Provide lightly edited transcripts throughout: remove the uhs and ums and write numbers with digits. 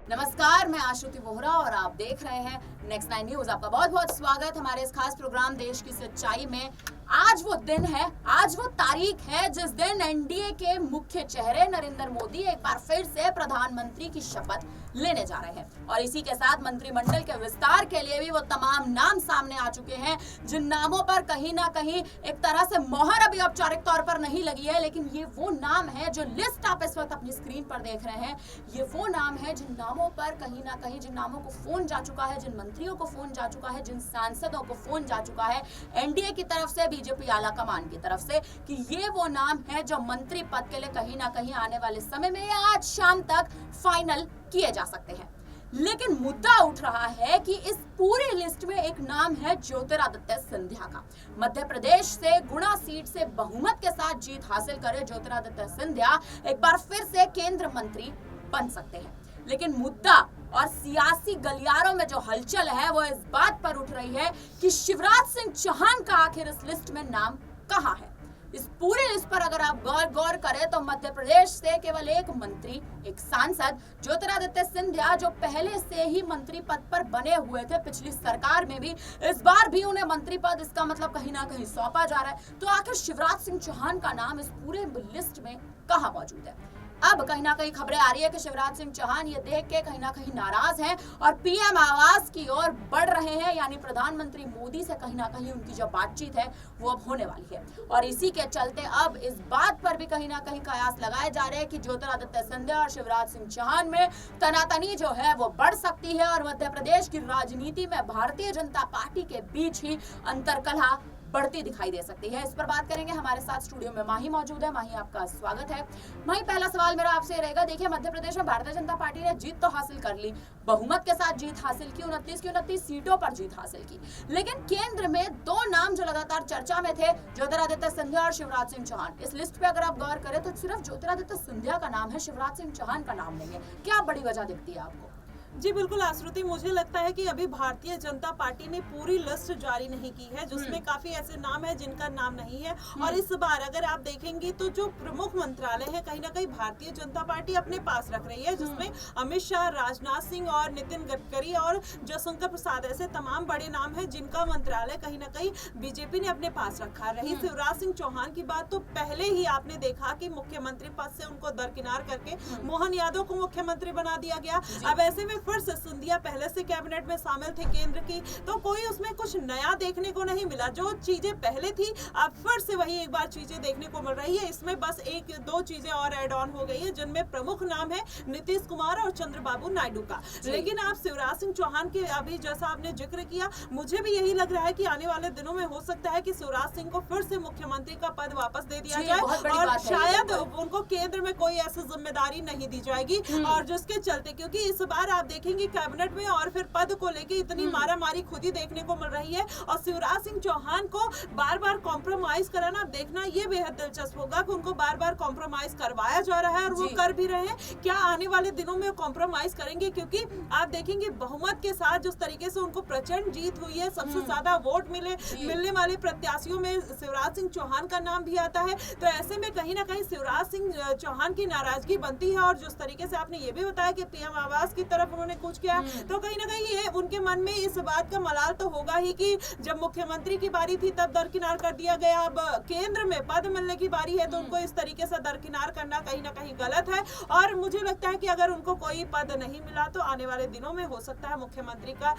नमस्कार, मैं आश्रुति वोहरा और आप देख रहे हैं नेक्स्ट 9 न्यूज। आपका बहुत बहुत स्वागत हमारे इस खास प्रोग्राम देश की सच्चाई में। आज वो दिन है, आज वो तारीख है जिस दिन एनडीए के मुख्य चेहरे नरेंद्र मोदी एक बार फिर से प्रधानमंत्री की शपथ लेने जा रहे हैं और इसी के साथ मंत्रिमंडल के विस्तार के लिए भी वो तमाम नाम सामने आ चुके हैं जिन नामों पर कहीं ना कहीं एक तरह से मोहर अभी औपचारिक तौर पर नहीं लगी है, लेकिन ये वो नाम है जो लिस्ट आप इस वक्त अपनी स्क्रीन पर देख रहे हैं। ये वो नाम है जिन नामों पर कहीं ना कहीं जिन नामों को फोन जा चुका है, जिन मंत्रियों को फोन जा चुका है, जिन सांसदों को फोन जा चुका है एनडीए की तरफ से, बीजेपी आला कमान की तरफ से, कि ये वो नाम है जो मंत्री पद के लिए कहीं ना कहीं आने वाले समय में या आज शाम तक फाइनल किए जा सकते हैं। लेकिन मुद्दा उठ रहा है कि इस पूरी लिस्ट में एक नाम है ज्योतिरादित्य सिंधिया का। मध्य प्रदेश से गुना सीट से बहुमत के साथ जीत हासिल करे ज्योतिरादित्य सिंधिया एक बार फिर से केंद्र मंत्री बन सकते हैं। लेकिन मुद्दा और सियासी गलियारों में जो हलचल है वो इस बात पर उठ रही है कि शिवराज सिंह चौहान का आखिर इस लिस्ट में नाम कहां है। इस पूरी लिस्ट पर अगर आप गौर करें तो मध्य प्रदेश से केवल एक मंत्री, एक सांसद ज्योतिरादित्य सिंधिया, जो पहले से ही मंत्री पद पर बने हुए थे पिछली सरकार में भी, इस बार भी उन्हें मंत्री पद, इसका मतलब कहीं ना कहीं सौंपा जा रहा है। तो आखिर शिवराज सिंह चौहान का नाम इस पूरे लिस्ट में कहां मौजूद है। अब कहीं ना कहीं खबरें आ रही है कि शिवराज सिंह चौहान ये देख के कहीं ना कहीं नाराज हैं और पीएम आवास की ओर बढ़ रहे हैं, यानी प्रधानमंत्री मोदी से कहीं ना कहीं उनकी जो बातचीत है वो अब होने वाली है। और इसी के चलते अब इस बात पर भी कहीं ना कहीं कयास लगाए जा रहे हैं कि ज्योतिरादित्य सिंधिया और शिवराज सिंह चौहान में तनातनी जो है वो बढ़ सकती है और मध्य प्रदेश की राजनीति में भारतीय जनता पार्टी के बीच ही अंतर्कलह बढ़ती दिखाई दे सकती है। इस पर बात करेंगे। हमारे साथ स्टूडियो में माही मौजूद है। माही, आपका स्वागत है। माही, पहला सवाल मेरा आपसे रहेगा, देखिए मध्य प्रदेश में भारतीय जनता पार्टी ने जीत तो हासिल कर ली, बहुमत के साथ जीत हासिल की, 29 की 29 सीटों पर जीत हासिल की, लेकिन केंद्र में दो नाम जो लगातार चर्चा में थे, ज्योतिरादित्य सिंधिया और शिवराज सिंह चौहान। इस लिस्ट पे अगर आप गौर करें तो सिर्फ ज्योतिरादित्य सिंधिया का नाम है, शिवराज सिंह चौहान का नाम नहीं है। क्या बड़ी वजह दिखती है आपको? जी बिल्कुल आश्रुति, मुझे लगता है कि अभी भारतीय जनता पार्टी ने पूरी लिस्ट जारी नहीं की है जिसमें काफी ऐसे नाम है जिनका नाम नहीं है। और इस बार अगर आप देखेंगे तो जो प्रमुख मंत्रालय है कहीं ना कहीं भारतीय जनता पार्टी अपने पास रख रही है, जिसमें अमित शाह, राजनाथ सिंह और नितिन गडकरी और जयशंकर प्रसाद ऐसे तमाम बड़े नाम है जिनका मंत्रालय कहीं ना कहीं बीजेपी ने अपने पास रखा। रही शिवराज सिंह चौहान की बात, तो पहले ही आपने देखा कि मुख्यमंत्री पद से उनको दरकिनार करके मोहन यादव को मुख्यमंत्री बना दिया गया। अब ऐसे में फिर से सिंधिया पहले से कैबिनेट में शामिल थे केंद्र की, तो कोई उसमें कुछ नया देखने को नहीं मिला। जो चीजें पहले थी अब फिर से वही एक बार चीजें देखने को मिल रही है। इसमें बस एक दो चीजें और एड ऑन हो गई है जिनमें प्रमुख नाम है नीतीश कुमार और चंद्रबाबू नायडू का। लेकिन आप शिवराज सिंह चौहान के अभी जैसा आपने जिक्र किया, मुझे भी यही लग रहा है कि आने वाले दिनों में हो सकता है कि शिवराज सिंह को फिर से मुख्यमंत्री का पद वापस दे दिया जाए और शायद उनको केंद्र में कोई ऐसी जिम्मेदारी नहीं दी जाएगी। और जिसके चलते, क्योंकि इस बार आप देखेंगे कैबिनेट में और फिर पद को लेके इतनी मारामारी खुद ही देखने को मिल रही है और शिवराज सिंह चौहान को बार बार कॉम्प्रोमाइज कराना देखना ये बेहद दिलचस्प होगा कि उनको बार बार कॉम्प्रोमाइज करवाया जा रहा है और वो कर भी रहे हैं। क्या आने वाले दिनों में कॉम्प्रोमाइज करेंगे? क्योंकि आप देखेंगे बहुमत के साथ जिस तरीके से उनको प्रचंड जीत हुई है, सबसे ज्यादा वोट मिलने वाले प्रत्याशियों में शिवराज सिंह चौहान का नाम भी आता है। तो ऐसे में कहीं ना कहीं शिवराज सिंह चौहान की नाराजगी बनती है। और जिस तरीके से आपने ये भी बताया कि पीएम आवास की तरफ उन्होंने कुछ किया, तो कहीं ना कहीं ये उनके मन में इस बात का मलाल तो होगा ही कि जब मुख्यमंत्री की बारी थी तब दरकिनार कर दिया गया, अब केंद्र में पद मिलने की बारी है तो उनको इस तरीके से दरकिनार करना कहीं ना कहीं गलत है। और मुझे लगता है कि अगर उनको कोई पद नहीं मिला तो आने वाले दिनों में हो सकता है मुख्यमंत्री का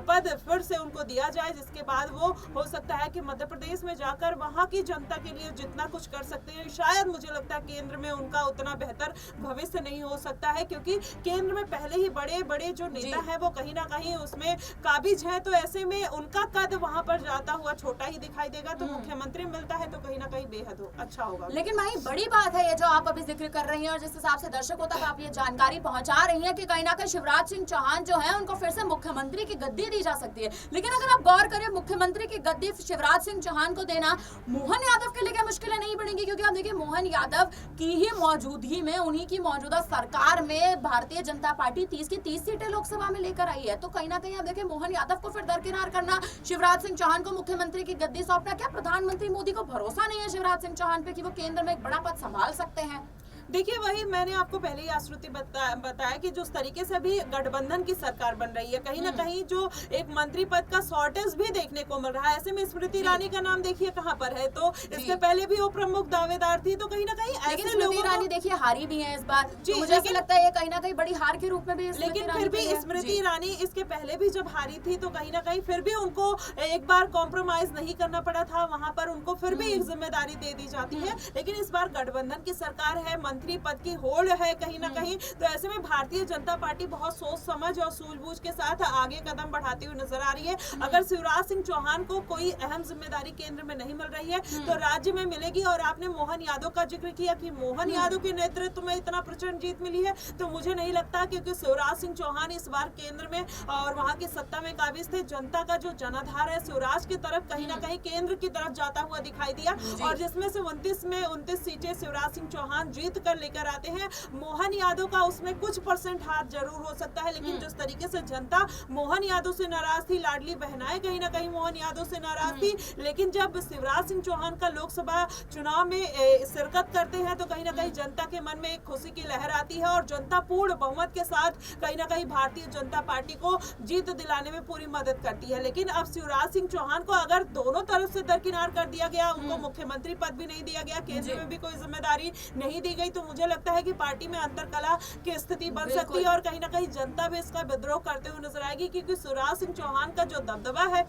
पद फिर से उनको दिया जाए, जिसके बाद वो हो सकता है कि मध्य प्रदेश में जाकर वहां की जनता के लिए जितना कुछ कर सकते हैं, शायद मुझे लगता है केंद्र में उनका उतना बेहतर भविष्य नहीं हो सकता है, क्योंकि केंद्र में पहले ही बड़े बड़े जो नेता है वो कहीं ना कहीं उसमें काबिज है। तो ऐसे में उनका कद वहां पर जाता हुआ छोटा ही दिखाई देगा। तो मुख्यमंत्री मिलता है तो कहीं ना कहीं बेहद अच्छा होगा। लेकिन भाई बड़ी बात है ये जो आप अभी जिक्र कर रही हैं और जिस हिसाब से दर्शकों तक आप ये जानकारी पहुंचा रही हैं कि कहीं ना कहीं शिवराज सिंह चौहान जो है उनको फिर से मुख्यमंत्री की गद्दी दी जा सकती है। लेकिन अगर आप गौर करें, मुख्यमंत्री की गद्दी शिवराज सिंह चौहान को देना मोहन यादव के लिए क्या मुश्किलें नहीं बढ़ेंगी? क्योंकि आप देखिए मोहन यादव की ही मौजूदगी में, उन्हीं की मौजूदा सरकार में भारतीय जनता पार्टी 30 की 30 सीटें लोकसभा में लेकर आई है। तो कहीं ना कहीं आप देखिए मोहन यादव को फिर दरकिनार करना, शिवराज सिंह चौहान को मुख्यमंत्री की गद्दी सौंपना, क्या प्रधानमंत्री मोदी को भरोसा नहीं है शिवराज सिंह चौहान पे कि वो केंद्र में एक बड़ा पद संभाल सकते हैं? देखिए, वही मैंने आपको पहले ही आश्रुति बताया कि जिस तरीके से अभी गठबंधन की सरकार बन रही है, कहीं ना कहीं जो एक मंत्री पद का शॉर्टेज भी देखने को मिल रहा है। ऐसे में स्मृति ईरानी का नाम देखिए कहाँ पर है, तो इससे पहले भी वो प्रमुख दावेदार थी, तो कहीं ना कहीं लेकिन ऐसे स्मृति ईरानी देखिए हारी भी है इस बार, तो मुझे ऐसा लगता है ये कहीं ना कहीं बड़ी हार के रूप में भी लेकिन फिर भी स्मृति ईरानी इसके पहले भी जब हारी थी तो कहीं ना कहीं फिर भी उनको एक बार कॉम्प्रोमाइज नहीं करना पड़ा था, वहां पर उनको फिर भी एक जिम्मेदारी दे दी जाती है। लेकिन इस बार गठबंधन की सरकार है, मंत्री पद की होड़ है कहीं ना कहीं, तो ऐसे में भारतीय जनता पार्टी बहुत सोच समझ और सूझबूझ के साथ आगे कदम बढ़ाती हुई नजर आ रही है। अगर शिवराज सिंह चौहान को कोई अहम जिम्मेदारी केंद्र में नहीं मिल रही है तो राज्य में मिलेगी। और आपने मोहन यादव का जिक्र किया कि मोहन यादव के नेतृत्व में इतना प्रचंड जीत मिली है, तो मुझे नहीं लगता, क्योंकि शिवराज सिंह चौहान इस बार केंद्र में और वहां की सत्ता में काबिज थे। जनता का जो जनाधार है शिवराज की तरफ कहीं ना कहीं केंद्र की तरफ जाता हुआ दिखाई दिया, और जिसमें से 29 सीटें शिवराज सिंह चौहान जीत कर लेकर आते हैं। मोहन यादव का उसमें कुछ परसेंट हाथ जरूर हो सकता है, लेकिन जिस तरीके से जनता मोहन यादव से नाराज थी, लाडली बहनाएं कहीं ना कहीं मोहन यादव से नाराज थी, लेकिन जब शिवराज सिंह चौहान का लोकसभा चुनाव में शिरकत करते हैं तो कहीं ना कहीं जनता के मन में एक खुशी की लहर आती है, और जनता पूर्ण बहुमत के साथ कहीं ना कहीं भारतीय जनता पार्टी को जीत दिलाने में पूरी मदद करती है। लेकिन अब शिवराज सिंह चौहान को अगर दोनों तरफ से दरकिनार कर दिया गया, उनको मुख्यमंत्री पद भी नहीं दिया गया, केंद्र में भी कोई जिम्मेदारी नहीं दी गई, तो मुझे लगता है कि पार्टी में अंतरकला की स्थिति बन सकती है, और कहीं ना कहीं जनता भी इसका विद्रोह करते हुए नजर आएगी। क्योंकि शिवराज सिंह चौहान का जो दबदबा है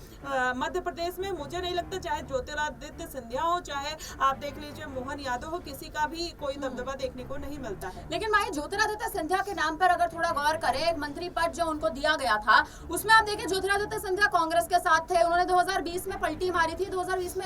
मध्य प्रदेश में, मुझे नहीं लगता, चाहे ज्योतिरादित्य सिंधिया हो, चाहे आप देख लीजिए मोहन यादव हो, किसी का भी कोई दबदबा देखने को नहीं मिलता है। लेकिन भाई ज्योतिरादित्य सिंधिया के नाम पर अगर थोड़ा गौर करें, एक मंत्री पद जो उनको दिया गया था उसमें आप देखिए ज्योतिरादित्य सिंधिया कांग्रेस के साथ थे, उन्होंने 2020 में पलटी मारी थी, 2019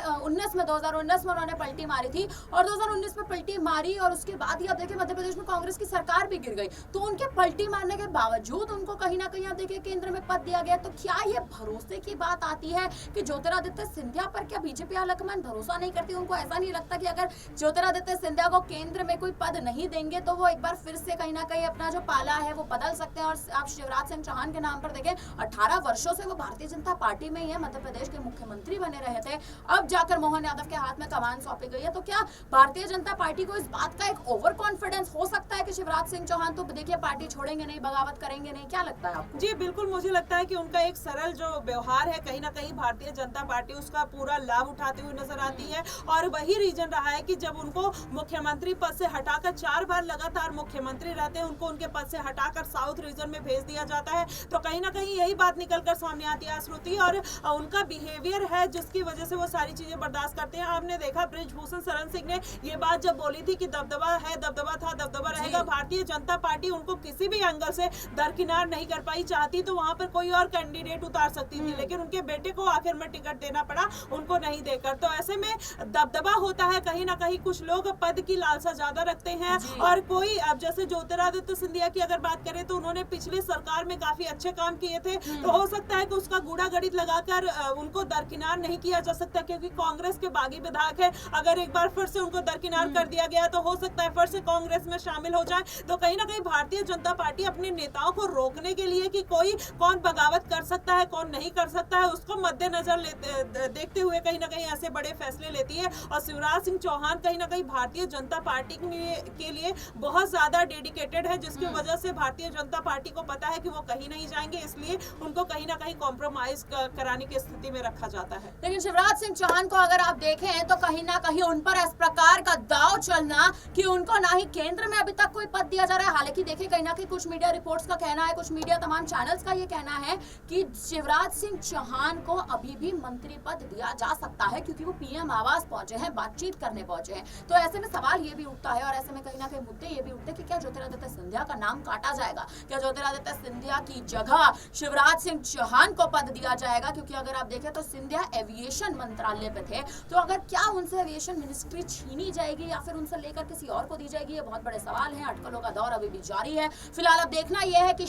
में उन्होंने पलटी मारी थी, और 2019 में पलटी मारी, और उसके बाद ही आप देखिए मध्य प्रदेश में कांग्रेस की सरकार भी गिर गई, तो उनके पलटी मारने के बावजूद उनको कहीं ना कहीं आप देखिए केंद्र में पद दिया गया। तो क्या ये भरोसे की बात आती है कि ज्योतिरादित्य सिंधिया पर क्या बीजेपी हाईकमान भरोसा नहीं करती? उनको ऐसा नहीं लगता कि अगर ज्योतिरादित्य सिंधिया को केंद्र में कोई पद नहीं देंगे तो वो एक बार फिर से कहीं ना कहीं अपना जो पाला है वो बदल सकते हैं? और आप शिवराज सिंह चौहान के नाम पर देखें, 18 वर्षों से वो भारतीय जनता पार्टी में ही है, मध्य प्रदेश के मुख्यमंत्री बने रहे थे, अब जाकर मोहन यादव के हाथ में कमान सौंपी गई है। तो क्या भारतीय जनता पार्टी को इस बात का एक ओवर कॉन्फिडेंस हो सकता है कि शिवराज सिंह चौहान तो देखिए पार्टी छोड़ेंगे नहीं, बगावत करेंगे नहीं? क्या लगता है आपको? जी बिल्कुल, मुझे लगता है कि उनका एक सरल जो व्यवहार है कहीं ना कहीं भारतीय जनता पार्टी उसका पूरा लाभ उठाती हुई नजर आती है, और वही रीजन रहा है कि जब उनको मुख्यमंत्री पद से हटाकर 4 बार लगातार मुख्यमंत्री रहते हैं, उनको उनके पद से हटाकर साउथ रीजन में भेज दिया जाता है, तो कहीं ना कहीं यही बात निकलकर सामने आती है श्रुति, और उनका बिहेवियर है जिसकी वजह से वो सारी चीजें बर्दाश्त करते हैं। आपने देखा बृजभूषण शरण सिंह ने ये बात जब बोली थी कि दबदबा है, दबदबा था, दबदबा रहेगा, भारतीय जनता पार्टी उनको किसी भी एंगल से दरकिनार नहीं कर पाई। चाहती तो वहां पर कोई और कैंडिडेट उतार सकती थी, लेकिन उनके बेटे को आखिर में टिकट देना पड़ा, उनको नहीं देकर। तो ऐसे में दबदबा होता है, कहीं ना कहीं कुछ लोग पद की लालसा ज्यादा रखते हैं, और कोई अब जैसे ज्योतिरादित्य सिंधिया की अगर बात करें तो उन्होंने पिछले सरकार में काफी अच्छे काम किए थे, तो हो सकता है कि उसका गूढ़ा गणित लगाकर उनको दरकिनार नहीं किया जा सकता, क्योंकि कांग्रेस के बागी विधायक है। अगर एक बार फिर से उनको दरकिनार कर दिया गया तो हो सकता है फिर से कांग्रेस में शामिल हो जाए। तो कहीं ना कहीं भारतीय जनता पार्टी अपने नेताओं को रोकने के लिए कि कोई कौन बगावत कर सकता है, कौन नहीं कर सकता है, उसको मद्देनजर देखते हुए कहीं ना कहीं ऐसे बड़े फैसले लेती है। और शिवराज सिंह चौहान कहीं ना कहीं भारतीय जनता पार्टी के लिए बहुत ज्यादा डेडिकेटेड है, जिसकी वजह से भारतीय जनता पार्टी को पता है कि वो कहीं नहीं जाएंगे, इसलिए उनको कहीं ना कहीं कॉम्प्रोमाइज कराने की स्थिति में रखा जाता है। लेकिन शिवराज सिंह चौहान को अगर आप देखें तो कहीं ना कहीं उन पर इस प्रकार का दाव चलना कि उनको ना ही केंद्र में अभी तक कोई पद दिया जा रहा है। हालांकि देखिए कहीं ना कहीं कुछ मीडिया रिपोर्ट्स का कहना है, कुछ मीडिया तमाम चैनल्स का ये कहना है कि शिवराज सिंह चौहान को अभी भी मंत्री पद दिया जा सकता है, क्योंकि वो पीएम आवास पहुंचे हैं, बातचीत करने पहुंचे हैं। तो ऐसे में सवाल ये भी उठता है, और ऐसे में कहीं ना कहीं मुद्दे ये भी उठते हैं कि क्या ज्योतिरादित्य सिंधिया का नाम काटा जाएगा? क्या ज्योतिरादित्य सिंधिया की जगह शिवराज सिंह चौहान को पद दिया जाएगा? क्योंकि अगर आप देखें तो सिंधिया एविएशन मंत्रालय पे थे, तो अगर क्या उनसे एविएशन मिनिस्ट्री छीनी जाएगी या फिर उनसे लेकर किसी और को दी जाएगी? ये बहुत बड़े सवाल हैं। अटकलों का दौर अभी भी जारी है। फिलहाल अब देखना यह है कि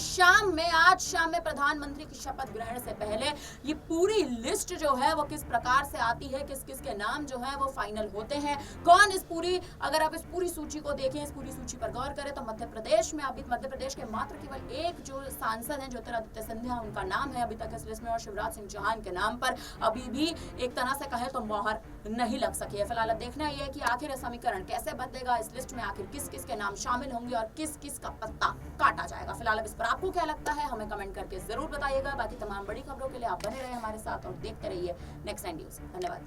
आज शाम में प्रधानमंत्री की शपथ ग्रहण से पहले ये पूरी लिस्ट जो है वो किस प्रकार से आती है, किस किस के नाम जो है वो फाइनल होते हैं, कौन अगर आप इस पूरी सूची को देखें, इस पूरी सूची पर गौर करें तो मध्य प्रदेश में अभी मध्य प्रदेश के मात्र केवल एक जो सांसद हैं ज्योतिरादित्य सिंधिया, उनका नाम है अभी तक इस लिस्ट में, और शिवराज सिंह चौहान के नाम पर अभी भी एक तरह से कहे तो मोहर नहीं लग सकी है। फिलहाल अब देखना ये है कि आखिर यह समीकरण कैसे बदलेगा, इस लिस्ट में आखिर किस किस के नाम शामिल होंगे और किस किस का पत्ता काटा जाएगा। फिलहाल अब इस पर आपको क्या लगता है हमें कमेंट करके जरूर बताइएगा। बाकी तमाम बड़ी खबरों के लिए आप बने रहे हमारे साथ और देखते रहिए नेक्स्ट 9 न्यूज। धन्यवाद।